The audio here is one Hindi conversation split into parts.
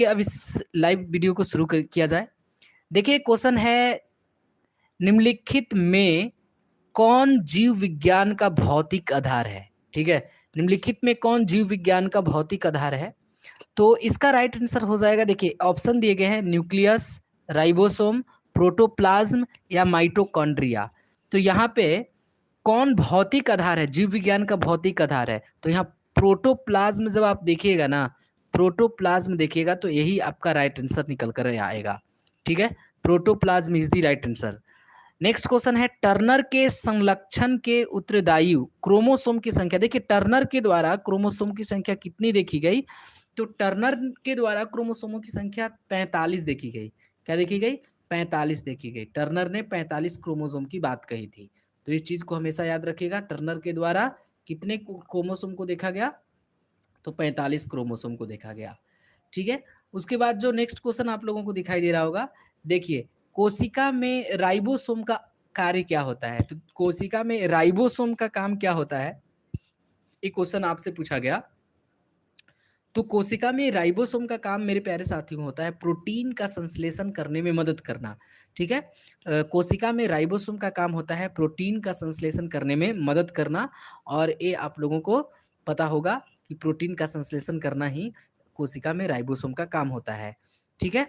कि अब इस लाइव वीडियो को शुरू किया जाए। देखिए क्वेश्चन है, निम्नलिखित में कौन जीव विज्ञान का भौतिक आधार है? ठीक है, निम्नलिखित में कौन जीव विज्ञान का भौतिक आधार है? तो इसका राइट आंसर हो जाएगा, देखिए ऑप्शन दिए गए हैं, न्यूक्लियस, राइबोसोम, प्रोटोप्लाज्म या माइटोकॉन्ड्रिया। तो यहाँ पे कौन भौतिक आधार है, जीव विज्ञान का भौतिक आधार है? तो यहाँ प्रोटोप्लाज्म जब आप देखिएगा ना, प्रोटोप्लाज्म देखिएगा तो यही आपका राइट आंसर निकल कर आएगा। ठीक है, protoplasm is the right answer. Next question है, टर्नर के संलक्षण के उत्तरदायी क्रोमोसोम की संख्या। देखिए टर्नर के द्वारा क्रोमोसोम की संख्या कितनी देखी गई? तो टर्नर के द्वारा क्रोमोसोमों की संख्या 45 देखी गई। क्या देखी गई? 45 देखी गई। टर्नर ने 45 क्रोमोसोम की बात कही थी। तो इस चीज को हमेशा याद रखिएगा, टर्नर के द्वारा कितने क्रोमोसोम को देखा गया? तो 45 क्रोमोसोम को देखा गया। ठीक है, उसके बाद जो नेक्स्ट क्वेश्चन आप लोगों को दिखाई दे रहा होगा, देखिए कोशिका में राइबोसोम का कार्य क्या होता है? तो कोशिका में राइबोसोम का काम क्या होता है? एक क्वेश्चन आपसे पूछा गया। तो कोशिका में राइबोसोम का काम मेरे प्यारे साथियों होता है प्रोटीन का संश्लेषण करने में मदद करना। ठीक है, कोशिका में राइबोसोम का काम होता है प्रोटीन का संश्लेषण करने में मदद करना, और ये आप लोगों को पता होगा कि प्रोटीन का संश्लेषण करना ही कोशिका में राइबोसोम का काम होता है। ठीक है,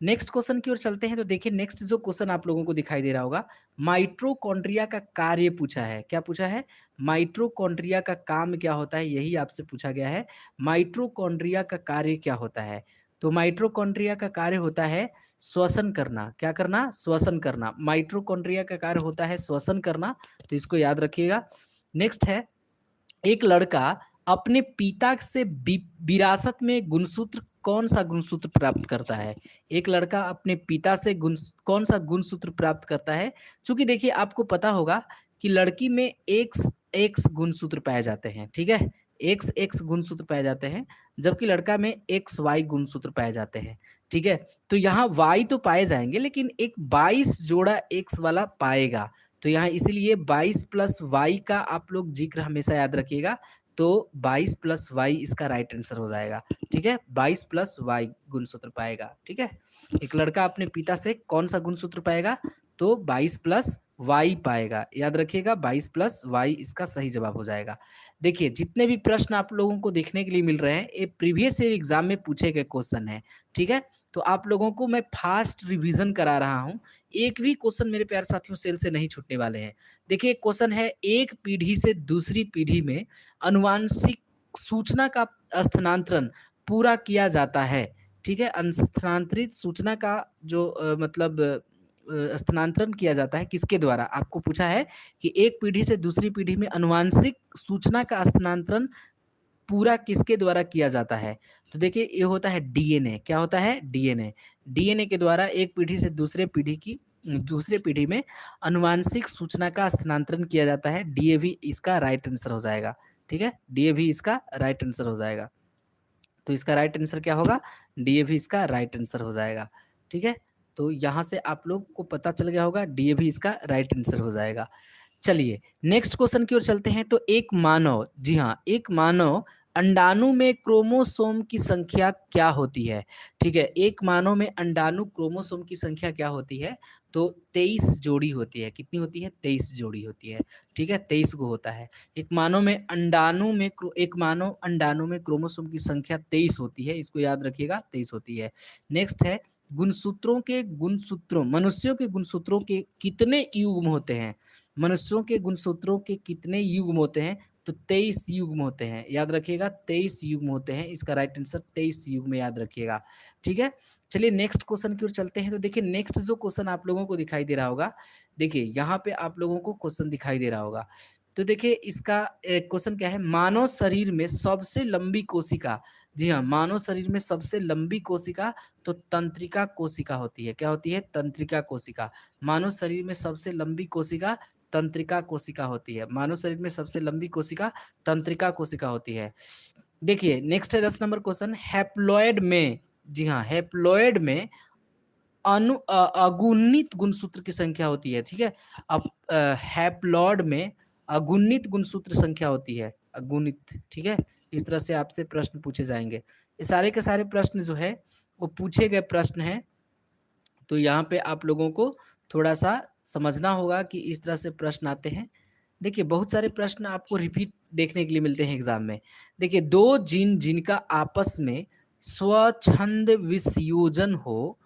नेक्स्ट क्वेश्चन की ओर चलते हैं। तो देखिए नेक्स्ट जो क्वेश्चन आप लोगों को दिखाई दे रहा होगा, माइटोकॉन्ड्रिया का कार्य पूछा है। क्या पूछा है? माइटोकॉन्ड्रिया का काम क्या होता है, यही आपसे पूछा गया है। माइटोकॉन्ड्रिया का कार्य क्या होता है? तो माइटोकॉन्ड्रिया का कार्य होता है श्वसन करना। क्या करना? श्वसन करना। माइटोकॉन्ड्रिया का कार्य होता है श्वसन करना, तो इसको याद रखिएगा। नेक्स्ट है, एक लड़का अपने पिता से विरासत में गुणसूत्र, कौन सा गुणसूत्र प्राप्त करता है? एक लड़का अपने पिता से कौन सा गुणसूत्र प्राप्त करता है? चूंकि देखिए आपको पता होगा कि लड़की में एक्स एक्स गुणसूत्र पाए जाते हैं। ठीक है, एक्स एक्स गुणसूत्र पाए जाते हैं, जबकि लड़का में एक्स वाई गुणसूत्र पाए जाते हैं। ठीक है, तो यहाँ वाई तो पाए जाएंगे लेकिन एक 22 जोड़ा एक्स वाला पाएगा। तो यहाँ इसीलिए 22 प्लस वाई का आप लोग जिक्र हमेशा याद रखिएगा। तो 22 प्लस वाई इसका राइट आंसर हो जाएगा। ठीक है, 22 प्लस वाई गुणसूत्र पाएगा। ठीक है, एक लड़का अपने पिता से कौन सा गुणसूत्र पाएगा? तो 22 प्लस वाई पाएगा। याद रखिएगा 22 प्लस वाई इसका सही जवाब हो जाएगा। देखिए जितने भी प्रश्न आप लोगों को देखने के लिए मिल रहे हैं, ये प्रीवियस ईयर एग्जाम में पूछे गए क्वेश्चन है। ठीक है, तो आप लोगों को मैं फास्ट रिवीजन करा रहा हूँ, एक भी क्वेश्चन मेरे प्यारे साथियों सेल से नहीं छूटने वाले हैं। देखिए क्वेश्चन है, एक पीढ़ी से दूसरी पीढ़ी में अनुवांशिक सूचना का स्थानांतरण पूरा किया जाता है। ठीक है, स्थानांतरित सूचना का जो मतलब स्थानांतरण किया जाता है किसके द्वारा? आपको पूछा है कि एक पीढ़ी से दूसरी पीढ़ी में अनुवांशिक सूचना का स्थानांतरण पूरा किसके द्वारा किया जाता है? तो देखिए ये होता है डीएनए। क्या होता है? डीएनए। डीएनए के द्वारा एक पीढ़ी से दूसरे पीढ़ी में अनुवांशिक सूचना का स्थानांतरण किया जाता है। डीएवी इसका राइट आंसर हो जाएगा। ठीक है, डीएवी इसका राइट आंसर हो जाएगा। तो इसका राइट आंसर क्या होगा? डीएवी इसका राइट आंसर हो जाएगा। ठीक है, तो यहाँ से आप लोग को पता चल गया होगा, डीएवी इसका राइट आंसर हो जाएगा। चलिए नेक्स्ट क्वेश्चन की ओर चलते हैं। तो एक मानव, जी हाँ, एक मानव अंडाणु में क्रोमोसोम की संख्या क्या होती है? ठीक है, एक मानव में अंडाणु क्रोमोसोम की संख्या क्या होती है? तो 23 जोड़ी होती है। कितनी होती है? 23 जोड़ी होती है। ठीक है, 23 को होता है। एक मानव अंडाणु में क्रोमोसोम की संख्या 23 होती है, इसको याद रखिएगा, 23 होती है। नेक्स्ट है, मनुष्यों के गुणसूत्रों के कितने युग्म होते हैं? मनुष्यों के गुणसूत्रों के कितने युग्म होते हैं? तो 23 युग्म होते हैं। याद रखिएगा 23 युग्म होते हैं, इसका राइट आंसर 23 युग्म याद रखिएगा। ठीक है, चलिए नेक्स्ट क्वेश्चन की ओर चलते हैं। तो देखिए नेक्स्ट जो क्वेश्चन आप लोगों को दिखाई दे रहा होगा, देखिए यहाँ पे आप लोगों को क्वेश्चन दिखाई दे रहा होगा। तो देखिए इसका क्वेश्चन क्या है, मानव शरीर में सबसे लंबी कोशिका, जी हाँ, मानव शरीर में सबसे लंबी कोशिका तो तंत्रिका कोशिका होती है। क्या होती है? तंत्रिका कोशिका। मानव शरीर में सबसे लंबी कोशिका तंत्रिका कोशिका होती है। मानव शरीर में सबसे लंबी कोशिका तंत्रिका कोशिका होती है। देखिए नेक्स्ट है 10 नंबर क्वेश्चन, हैप्लॉयड में, जी हाँ, हैप्लॉयड में अगुणित गुणसूत्र की संख्या होती है। ठीक है, अब हैप्लॉयड में अगुणित गुणसूत्र संख्या होती है, अगुणित। ठीक है, इस तरह से आपसे प्रश्न पूछे जाएंगे। ये सारे के सारे प्रश्न जो है वो पूछे गए प्रश्न हैं। तो यहाँ पे आप लोगों को थोड़ा-सा समझना होगा कि इस तरह से प्रश्न आते हैं। देखिए, बहुत सारे प्रश्न आपको रिपीट देखने के लिए मिलते हैं एग्ज़ाम में। देखिए, 2 जीन जिनका आपस में स्वच्छंद विसंयोजन हो,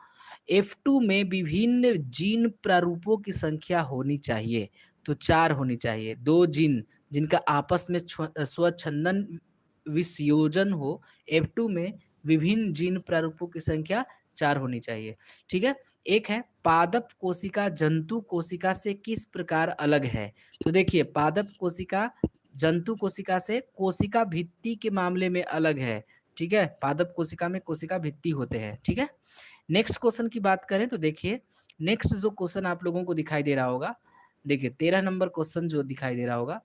F2 में विभिन्न जीन प्रारूपों की संख्या होनी चाहिए, तो 4 होनी चाहिए। 2 जीन जिनका आपस में स्वच्छंदन विसंयोजन हो, F2 में विभिन्न जीन प्रारूपों की संख्या 4 होनी चाहिए, ठीक है? एक है पादप कोशिका जंतु कोशिका से किस प्रकार अलग है? तो देखिए, पादप कोशिका जंतु कोशिका से कोशिका भित्ति के मामले में अलग है, ठीक है? पादप कोशिका में कोशिका भित्ति होते हैं, ठीक है? नेक्स्ट क्वेश्चन की बात करें तो देखिए, नेक्स्ट जो क्वेश्चन आप लोगों को दिखाई दे रहा होगा, देखिए 13 नंबर क्वेश्चन जो दिखाई दे रहा होगा,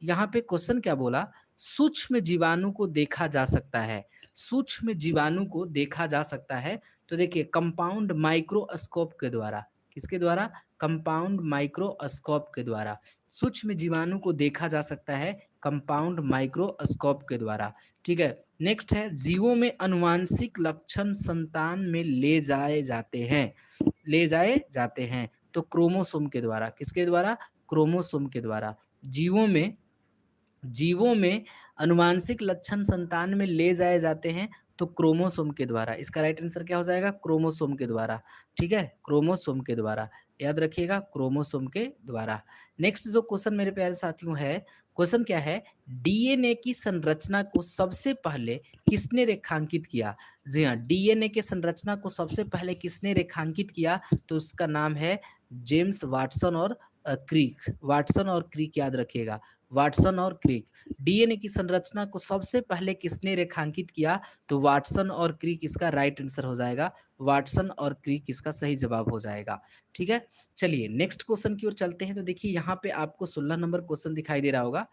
यहाँ पे क्वेश्चन क्या बोला? सूक्ष्म जीवाणु को देखा जा सकता है। सूक्ष्म जीवाणु को देखा जा सकता है, तो देखिए कंपाउंड माइक्रोस्कोप के द्वारा, किसके द्वारा? कंपाउंड माइक्रोस्कोप के द्वारा। सूक्ष्म जीवाणु को देखा जा सकता है कंपाउंड माइक्रोस्कोप के द्वारा, ठीक है? नेक्स्ट है जीवों में अनुवांशिक लक्षण संतान में ले जाए जाते हैं तो क्रोमोसोम के द्वारा, किसके द्वारा? क्रोमोसोम के द्वारा। जीवों में अनुवांशिक लक्षण संतान में ले जाए जाते हैं तो क्रोमोसोम के द्वारा। इसका राइट आंसर क्या हो जाएगा? क्रोमोसोम के द्वारा, ठीक है? क्रोमोसोम के द्वारा, याद रखिएगा, क्रोमोसोम के द्वारा। नेक्स्ट जो क्वेश्चन मेरे प्यारे साथियों है, क्वेश्चन क्या है? डीएनए की संरचना को सबसे पहले किसने रेखांकित किया? जी हाँ, डीएनए के संरचना को सबसे पहले किसने रेखांकित किया? तो उसका नाम है जेम्स वाटसन और क्रिक। वाटसन और क्रिक, याद रखिएगा, वाटसन और क्रिक। डीएनए की संरचना को सबसे पहले किसने रेखांकित किया? तो वाटसन और क्रिक इसका राइट आंसर हो जाएगा। वाटसन और क्रिक इसका सही जवाब हो जाएगा, ठीक है? चलिए नेक्स्ट क्वेश्चन की ओर चलते हैं। तो देखिए यहाँ पे आपको 16 नंबर क्वेश्चन दिखाई दे रहा होगा।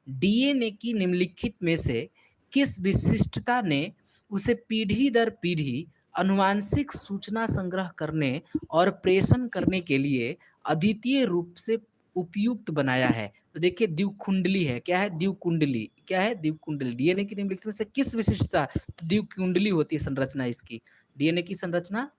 डीएनए की निम्नलिखित में से किस विशिष्टता ने उसे पीढ़ी दर पीढ़ी अनुवांशिक सूचना संग्रह करने और प्रेषण करने के लिए अद्वितीय रूप से उपयुक्त बनाया है? तो देखिए द्विकुंडली है। क्या है? द्विकुंडली। क्या है? द्विकुंडली। डीएनए की निम्नलिखित में से किस विशिष्टता? तो द्विकुंडली होती है संरचना इसकी। डीएनए की संरचना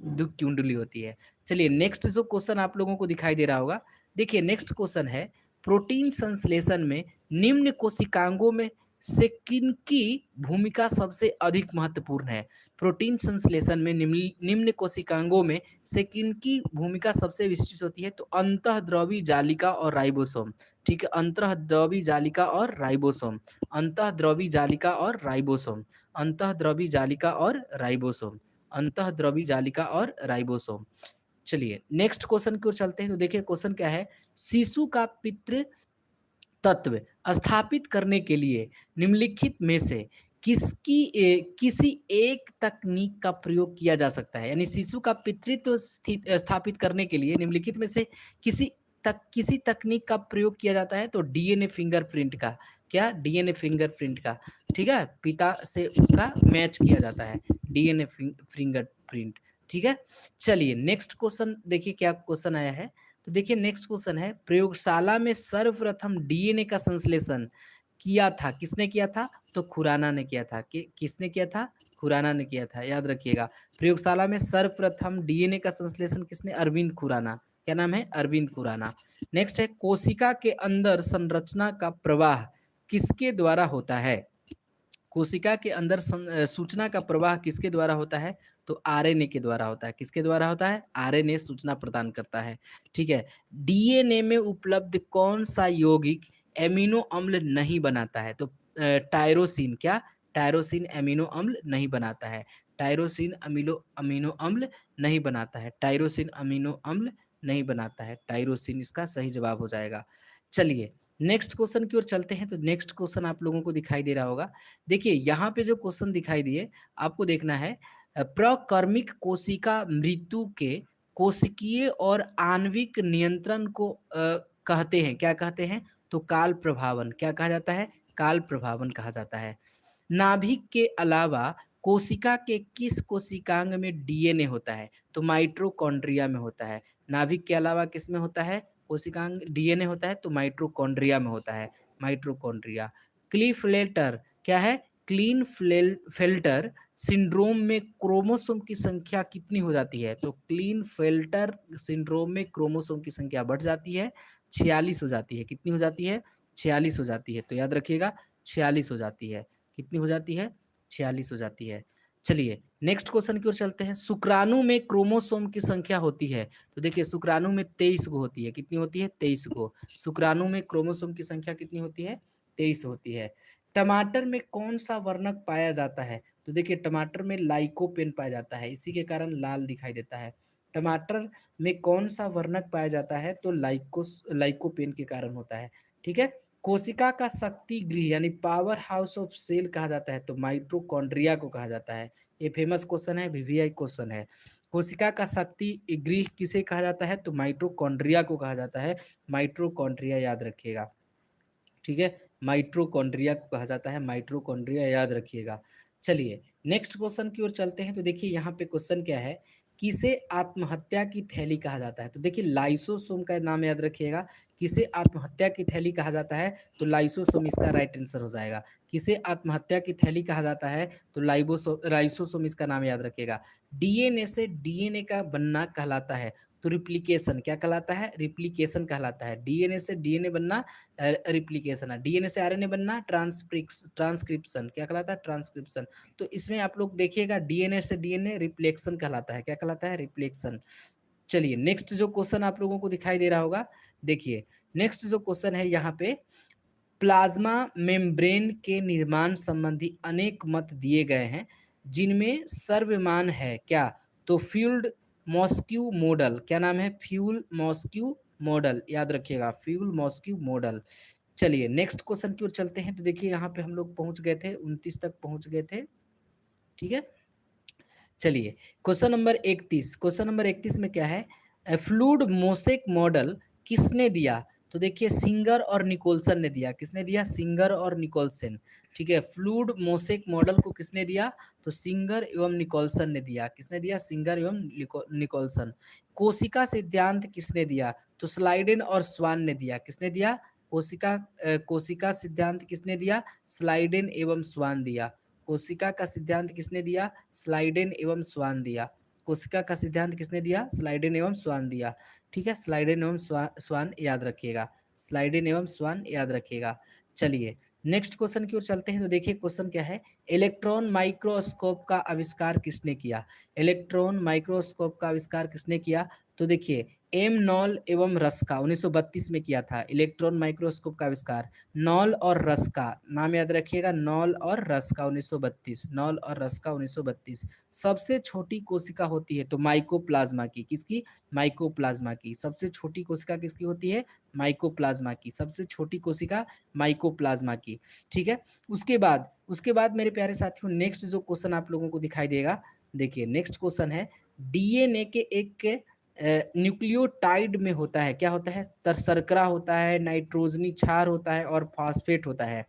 द्विकुंडली होती है। चलिए नेक्स्ट जो क्वेश्चन आप लोगों को दिखाई दे रहा होगा, देखिए नेक्स्ट क्वेश्चन है प्रोटीन संश्लेषण में निम्न कोशिकांगों में से किनकी भूमिका सबसे अधिक महत्वपूर्ण है? प्रोटीन संश्लेषण में निम्न कोशिकांगों में से किनकी भूमिका सबसे विशिष्ट होती है? तो अंतःद्रवी जालिका और राइबोसोम, ठीक है? अंतःद्रवी जालिका और राइबोसोम, अंतःद्रवी जालिका और राइबोसोम, अंतःद्रवी जालिका और राइबोसोम, अंतःद्रवी जालिका और राइबोसोम। चलिए नेक्स्ट क्वेश्चन की ओर चलते हैं। तो देखिए क्वेश्चन क्या है? शिशु का पितृ तत्व स्थापित करने के लिए निम्नलिखित में से किसी एक तकनीक का प्रयोग किया जा सकता है? यानी शिशु का पितृत्व स्थापित करने के लिए निम्नलिखित में से किसी तकनीक का प्रयोग किया जाता है? तो डीएनए फिंगरप्रिंट का। क्या? डीएनए फिंगरप्रिंट का, ठीक है? पिता से उसका मैच किया जाता है, डीएनए फिंगरप्रिंट, ठीक है? चलिए नेक्स्ट क्वेश्चन देखिए क्या क्वेश्चन आया है। तो देखिए नेक्स्ट क्वेश्चन है प्रयोगशाला में सर्वप्रथम डीएनए का संश्लेषण किया था, किसने किया था? तो खुराना ने किया था। किसने किया था? खुराना ने किया था, याद रखिएगा। प्रयोगशाला में सर्वप्रथम डीएनए का संश्लेषण किसने? अरविंद खुराना। क्या नाम है? अरविंद खुराना। नेक्स्ट है कोशिका के अंदर संरचना का प्रवाह किसके द्वारा होता है? कोशिका के अंदर सूचना का प्रवाह किसके द्वारा होता है? तो आरएनए के द्वारा होता है। किसके द्वारा होता है? आरएनए सूचना प्रदान करता है, ठीक है? डीएनए में उपलब्ध कौन सा यौगिक एमिनो अम्ल नहीं बनाता है? तो टायरोसिन। क्या? टायरोसिन एमिनो अम्ल नहीं बनाता है। टायरोसिन अमीनो अम्ल नहीं बनाता है। टायरोसिन अमीनो अम्ल नहीं बनाता है। टायरोसिन इसका सही जवाब हो जाएगा। चलिए नेक्स्ट क्वेश्चन की ओर चलते हैं। तो नेक्स्ट क्वेश्चन आप लोगों को दिखाई दे रहा होगा। देखिए यहाँ पे जो क्वेश्चन दिखाई दिए आपको देखना है, प्रकर्मिक कोशिका मृत्यु के कोशिकीय और आणविक नियंत्रण को कहते हैं। क्या कहते हैं? तो काल प्रभावन। क्या कहा जाता है? काल प्रभावन कहा जाता है। नाभिक के अलावा कोशिका के किस कोशिकांग में डीएनए होता है? तो माइटोकॉन्ड्रिया में होता है। नाभिक के अलावा किस में होता है कोशिकांग डीएनए होता है? तो माइटोकॉन्ड्रिया में होता है, माइटोकॉन्ड्रिया। क्लीफ लेटर क्या है? क्लीनफेल्टर सिंड्रोम में क्रोमोसोम की संख्या कितनी हो जाती है? तो क्लीनफेल्टर सिंड्रोम में क्रोमोसोम की संख्या बढ़ जाती है, 46 हो जाती है। कितनी हो जाती है? 46 हो जाती है। तो याद रखिएगा 46 हो जाती है। कितनी हो जाती है? 46 हो जाती है। चलिए नेक्स्ट क्वेश्चन की ओर चलते हैं। शुक्राणु में क्रोमोसोम की संख्या होती है, तो देखिए शुक्राणु में 23 गो होती है। कितनी होती है? 23 गो। शुक्राणु में क्रोमोसोम की संख्या कितनी होती है? 23 होती है। टमाटर में कौन सा वर्णक पाया जाता है? तो देखिए टमाटर में लाइकोपेन पाया जाता है, इसी के कारण लाल दिखाई देता है। टमाटर में कौन सा वर्णक पाया जाता है? तो लाइकोपेन के कारण होता है। ठीक है। कोशिका का शक्ति गृह यानी पावर हाउस ऑफ सेल कहा जाता है, तो माइटोकॉन्ड्रिया को कहा जाता है। ये फेमस क्वेश्चन है, वीवीआई क्वेश्चन है। कोशिका का शक्ति गृह किसे कहा जाता है? तो माइटोकॉन्ड्रिया को कहा जाता है। माइटोकॉन्ड्रिया याद रखिएगा। ठीक है, माइटोकॉन्ड्रिया को कहा जाता है। माइटोकॉन्ड्रिया याद रखिएगा। चलिए नेक्स्ट क्वेश्चन की ओर चलते हैं। तो देखिए यहाँ पे क्वेश्चन क्या है, किसे आत्महत्या की थैली कहा जाता है? तो देखिए लाइसोसोम का नाम याद रखिएगा। किसे आत्महत्या की थैली कहा जाता है? तो लाइसोसोम इसका राइट आंसर हो जाएगा। किसे आत्महत्या की थैली कहा जाता है? तो लाइसोसोम इसका नाम याद रखिएगा। डीएनए से डीएनए का बनना कहलाता है, तो रिप्लिकेशन क्या कहलाता है? रिप्लिकेशन कहलाता है। डीएनए से डीएनए बनना रिप्लिकेशन है। डीएनए से आरएनए बनना ट्रांसक्रिप्शन क्या कहलाता है? ट्रांसक्रिप्शन। तो इसमें आप लोग देखिएगा डीएनए से डीएनए रिप्लेक्शन कहलाता है। क्या कहलाता है? रिप्लेक्शन। चलिए नेक्स्ट जो क्वेश्चन आप लोगों को दिखाई दे रहा होगा, देखिए नेक्स्ट जो क्वेश्चन है यहाँ पे, प्लाज्मा मेम्ब्रेन के निर्माण संबंधी अनेक मत दिए गए हैं, जिनमें सर्वमान्य है क्या? तो फ्यूल्ड मॉस्क्यू मॉडल। क्या नाम है? फ्यूल मॉस्क्यू मॉडल याद रखिएगा। Fuel mosque model. चलिए नेक्स्ट क्वेश्चन की ओर चलते हैं। तो देखिए यहाँ पे हम लोग पहुंच गए थे, 29 तक पहुंच गए थे। ठीक है। चलिए क्वेश्चन नंबर 31। क्वेश्चन नंबर 31 में क्या है, फ्लूड मोसेक मॉडल किसने दिया? तो देखिए सिंगर और निकोलसन ने दिया। किसने दिया? सिंगर और निकोलसन। ठीक है, फ्लूड मोसेक मॉडल को किसने दिया? तो सिंगर एवं निकोलसन ने दिया। किसने दिया? सिंगर एवं निकोलसन। कोशिका सिद्धांत किसने दिया? तो स्लाइडेन और स्वान ने दिया। किसने दिया? कोशिका सिद्धांत किसने दिया? स्लाइडेन एवं स्वान दिया। कोशिका का सिद्धांत किसने दिया? स्लाइडेन एवं स्वान दिया। कोशिका का सिद्धांत किसने दिया? स्लाइडेन एवं स्वान दिया। ठीक है, स्लाइडेन एवं स्वान याद रखिएगा। स्लाइडेन एवं स्वान याद रखिएगा। चलिए नेक्स्ट क्वेश्चन की ओर चलते हैं। तो देखिए क्वेश्चन क्या है, इलेक्ट्रॉन माइक्रोस्कोप का आविष्कार किसने किया? इलेक्ट्रॉन माइक्रोस्कोप का आविष्कार किसने किया? तो देखिए एम नॉल एवं रस्का 1932 में किया था इलेक्ट्रॉन माइक्रोस्कोप का आविष्कार। नॉल और रस्का नाम याद रखिएगा। नॉल और रस्का 1932। नॉल और रस्का 1932। सबसे छोटी कोशिका होती है तो माइकोप्लाज्मा की। किसकी? माइकोप्लाज्मा की। सबसे छोटी कोशिका किसकी होती है? माइकोप्लाज्मा की। सबसे छोटी कोशिका माइकोप्लाज्मा की। ठीक है। उसके बाद मेरे प्यारे साथियों नेक्स्ट जो क्वेश्चन आप लोगों को दिखाई देगा, देखिए नेक्स्ट क्वेश्चन है, डीएनए के एक न्यूक्लियोटाइड में होता है, क्या होता है? शर्करा होता है, नाइट्रोजनी क्षार होता है और फॉस्फेट होता है।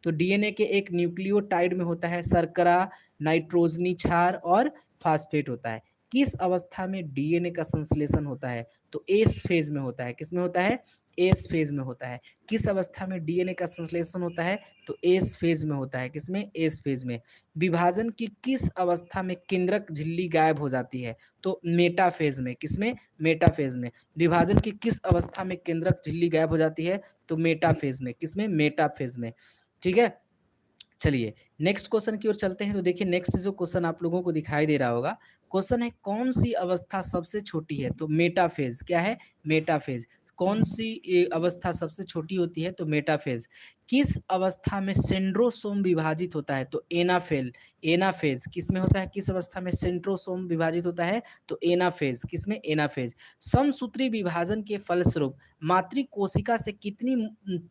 तो डीएनए के एक न्यूक्लियोटाइड में होता है शर्करा, नाइट्रोजनी क्षार और फॉस्फेट होता है। किस अवस्था में डीएनए का संश्लेषण होता है? तो एस फेज में होता है। किस में होता है? एस फेज में होता है। किस अवस्था में डीएनए का संश्लेषण होता है? तो एस फेज में होता है। किसमें? एस फेज में। विभाजन की किस अवस्था में केंद्रक झिल्ली गायब हो जाती है? तो मेटाफेज में। किसमें? मेटाफेज में। विभाजन की किस अवस्था में केंद्रक झिल्ली गायब हो जाती है? तो मेटाफेज में। किसमें? मेटाफेज में। ठीक है। चलिए नेक्स्ट क्वेश्चन की ओर चलते हैं। तो देखिए नेक्स्ट जो क्वेश्चन आप लोगों को दिखाई दे रहा होगा, क्वेश्चन है कौन सी अवस्था सबसे छोटी है? तो मेटाफेज। क्या है? मेटाफेज। कौन सी अवस्था सबसे छोटी होती है? तो मेटाफेज। किस अवस्था में सेंट्रोसोम विभाजित होता है? तो एनाफेज। किस में होता है? किस अवस्था में सेंट्रोसोम विभाजित होता है? तो एनाफेज। किसमें? एनाफेज। समसूत्री विभाजन के फलस्वरूप मातृ कोशिका से कितनी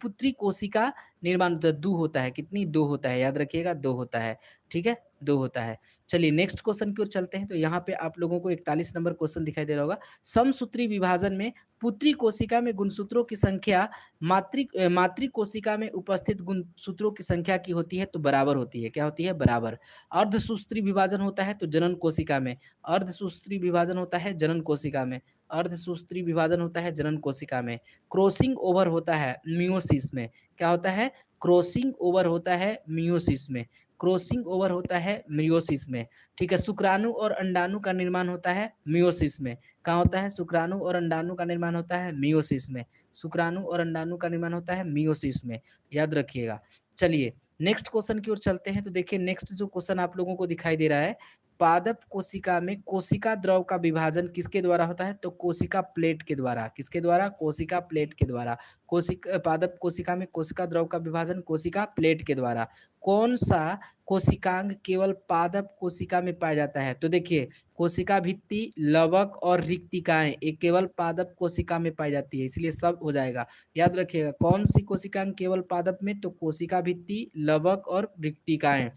पुत्री कोशिका निर्माण होता है? 2 होता है। कितनी? 2 होता है। याद रखिएगा 2 होता है। ठीक है, 2 होता है। चलिए नेक्स्ट क्वेश्चन की ओर चलते हैं। तो यहाँ पे आप लोगों को 41 नंबर क्वेश्चन दिखाई दे रहा होगा। समसूत्री विभाजन में पुत्री कोशिका में गुणसूत्रों की संख्या मातृ कोशिका में उपस्थित गुणसूत्रों की संख्या की होती है, तो बराबर होती है। क्या होती है? बराबर। अर्धसूत्री विभाजन होता है तो जनन कोशिका में। अर्धसूत्री विभाजन होता है जनन कोशिका में। अर्धसूत्री विभाजन होता है जनन कोशिका में। क्रॉसिंग ओवर होता है मियोसिस में। क्या होता है? क्रॉसिंग ओवर होता है मियोसिस में। क्रॉसिंग ओवर होता है मियोसिस में, ठीक है। शुक्राणु और अंडाणु का निर्माण होता है मियोसिस में। कहाँ होता है? शुक्राणु और अंडाणु का निर्माण होता है मियोसिस में। शुक्राणु और अंडाणु का निर्माण होता है मियोसिस में, याद रखिएगा। चलिए नेक्स्ट क्वेश्चन की ओर चलते हैं। तो देखिए नेक्स्ट जो क्वेश्चन आप लोगों को दिखाई दे रहा है, पादप कोशिका में कोशिका द्रव का विभाजन किसके द्वारा होता है? तो कोशिका प्लेट के द्वारा। किसके द्वारा? कोशिका प्लेट के द्वारा। कोशिका पादप कोशिका में कोशिका द्रव का विभाजन कोशिका प्लेट के द्वारा। कौन सा कोशिकांग केवल पादप कोशिका में पाया जाता है? तो देखिए कोशिका भित्ति, लवक और रिक्तिकाएं ये केवल पादप कोशिका में पाई जाती है, इसलिए सब हो जाएगा। याद रखिएगा कौन सी कोशिकांग केवल पादप में? तो कोशिका भित्ति, लवक और रिक्तिकाएं।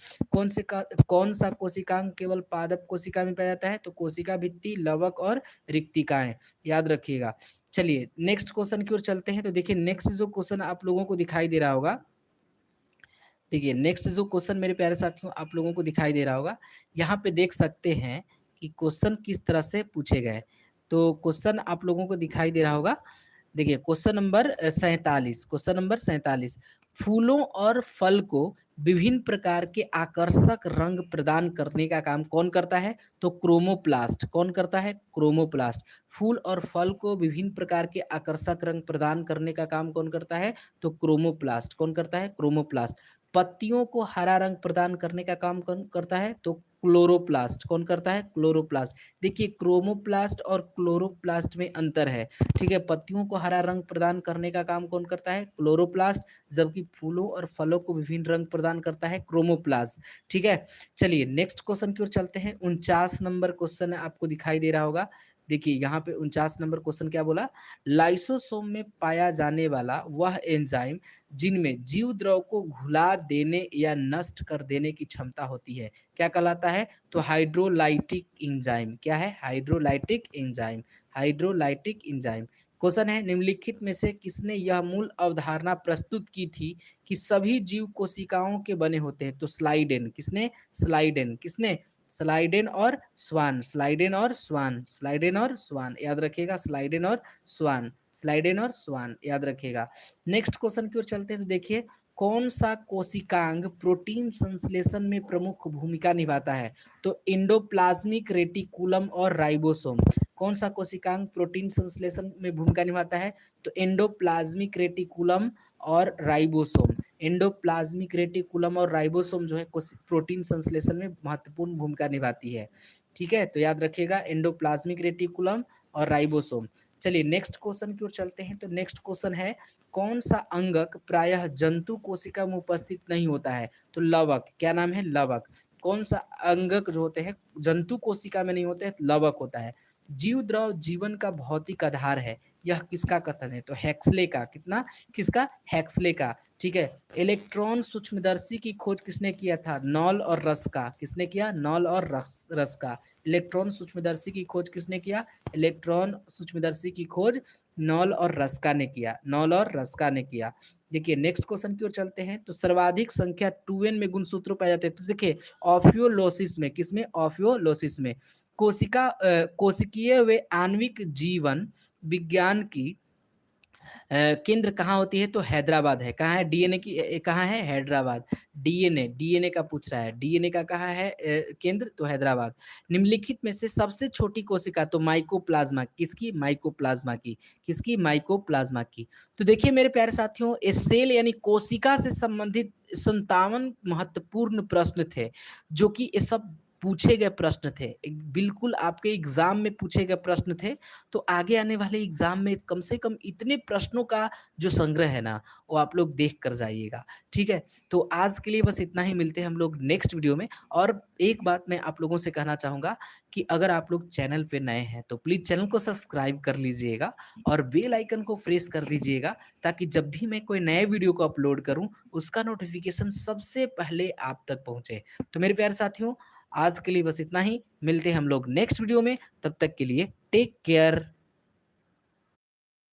कौन सा कोशिकांग केवल पादप कोशिका में पाया जाता है? तो कोशिका भित्ति, लवक और रिक्तिकाएं, याद रखिएगा। चलिए नेक्स्ट क्वेश्चन की ओर चलते हैं। तो देखिए नेक्स्ट जो क्वेश्चन आप लोगों को दिखाई दे रहा होगा, देखिए नेक्स्ट जो क्वेश्चन मेरे प्यारे साथियों आप लोगों को दिखाई दे रहा होगा, यहाँ पे देख सकते हैं कि क्वेश्चन किस तरह से पूछे गए। तो क्वेश्चन आप लोगों को दिखाई दे रहा होगा, देखिए क्वेश्चन नंबर 47, क्वेश्चन नंबर 47, फूलों और फल को विभिन्न प्रकार के आकर्षक रंग प्रदान करने का काम कौन करता है? तो क्रोमोप्लास्ट। कौन करता है? क्रोमोप्लास्ट। फूल और फल को विभिन्न प्रकार के आकर्षक रंग प्रदान करने का काम कौन करता है? तो क्रोमोप्लास्ट। कौन करता है? क्रोमोप्लास्ट। पत्तियों को हरा रंग प्रदान करने का काम कौन करता है? तो क्लोरोप्लास्ट। कौन करता है? क्लोरोप्लास्ट। देखिए क्रोमोप्लास्ट और क्लोरोप्लास्ट में अंतर है, ठीक है। पत्तियों को हरा रंग प्रदान करने का काम कौन करता है? क्लोरोप्लास्ट, जबकि फूलों और फलों को विभिन्न रंग प्रदान करता है क्रोमोप्लास्ट, ठीक है। चलिए नेक्स्ट क्वेश्चन की ओर चलते हैं। 49 नंबर क्वेश्चन आपको दिखाई दे रहा होगा, देखिए यहाँ पे 49 नंबर क्वेश्चन क्या बोला, लाइसोसोम में पाया जाने वाला वह एंजाइम जिनमें जीव द्रव को घुला देने या नष्ट कर देने की क्षमता होती है, क्या कहलाता है? तो हाइड्रोलाइटिक एंजाइम। क्या है? Hydrolytic enzyme. Hydrolytic enzyme. Question है निम्नलिखित में से किसने यह मूल अवधारणा प्रस्तुत की थी कि सभी जीव कोशिकाओं के बने होते हैं? तो स्लाइडेन। किसने? स्लाइडेन। किसने? स्लाइडेन और स्वान। स्लाइडेन और स्वान। स्लाइडेन और स्वान, याद रखिएगा। स्लाइडेन और स्वान। स्लाइडेन और स्वान, याद रखिएगा। नेक्स्ट क्वेश्चन की ओर चलते हैं। तो देखिए कौन सा कोशिकांग प्रोटीन संश्लेषण में प्रमुख भूमिका निभाता है? तो एंडोप्लाज्मिक रेटिकुलम और राइबोसोम। कौन सा कोशिकांग प्रोटीन संश्लेषण में भूमिका निभाता है? तो एंडोप्लाज्मिक रेटिकुलम और राइबोसोम। एंडोप्लाज्मिक रेटिकुलम और राइबोसोम जो है प्रोटीन संश्लेषण में महत्वपूर्ण भूमिका निभाती है, ठीक है। तो याद रखिएगा एंडोप्लाज्मिक रेटिकुलम और राइबोसोम। चलिए नेक्स्ट क्वेश्चन की ओर चलते हैं। तो नेक्स्ट क्वेश्चन है कौन सा अंगक प्रायः जंतु कोशिका में उपस्थित नहीं होता है? तो लवक। क्या नाम है? लवक। कौन सा अंगक जो होते हैं जंतु कोशिका में नहीं होते हैं? लवक होता है। जीव द्रव जीवन का भौतिक आधार है, यह किसका कथन है? तो हेक्सले का। कितना? किसका? हेक्सले का, ठीक है। इलेक्ट्रॉन सूक्ष्मदर्शी की खोज किसने किया था? नॉल और रस का। किसने किया? नॉल और रस का। इलेक्ट्रॉन सूक्ष्मदर्शी की खोज किसने किया? इलेक्ट्रॉन सूक्ष्मदर्शी की खोज नॉल और रस्का ने किया। नॉल और रस्का ने किया। देखिए नेक्स्ट क्वेश्चन की ओर चलते हैं। तो सर्वाधिक संख्या 2n में गुणसूत्र पाए जाते हैं। तो देखिए ऑफियोलोसिस में, किसमें? ऑफियोलोसिस में। कोशिकीय व आणविक जीवन विज्ञान की केंद्र कहाँ होती है? तो हैदराबाद है। कहाँ है? डीएनए की कहाँ है? हैदराबाद। डीएनए, डीएनए का पूछ रहा है, डीएनए का कहाँ है केंद्र? तो हैदराबाद। निम्नलिखित में से सबसे छोटी कोशिका? तो माइकोप्लाज्मा। किसकी? माइकोप्लाज्मा की। किसकी? माइकोप्लाज्मा की। तो देखिए मेरे प्यारे साथियों ये सेल यानी कोशिका से संबंधित 57 महत्वपूर्ण प्रश्न थे, जो कि ये सब पूछे गए प्रश्न थे, बिल्कुल आपके एग्जाम में पूछे गए प्रश्न थे। तो आगे आने वाले एग्जाम में कम से कम इतने प्रश्नों का जो संग्रह है ना वो आप लोग देख कर जाइएगा, ठीक है। तो आज के लिए बस इतना ही, मिलते हैं हम लोग नेक्स्ट वीडियो में। और एक बात मैं आप लोगों से कहना चाहूँगा कि अगर आप लोग चैनल पे नए हैं तो प्लीज़ चैनल को सब्सक्राइब कर लीजिएगा और बेल आइकन को प्रेस कर दीजिएगा, ताकि जब भी मैं कोई नए वीडियो को अपलोड करूँ उसका नोटिफिकेशन सबसे पहले आप तक पहुँचे। तो मेरे प्यारे साथियों आज के लिए बस इतना ही, मिलते हैं हम लोग नेक्स्ट वीडियो में, तब तक के लिए टेक केयर।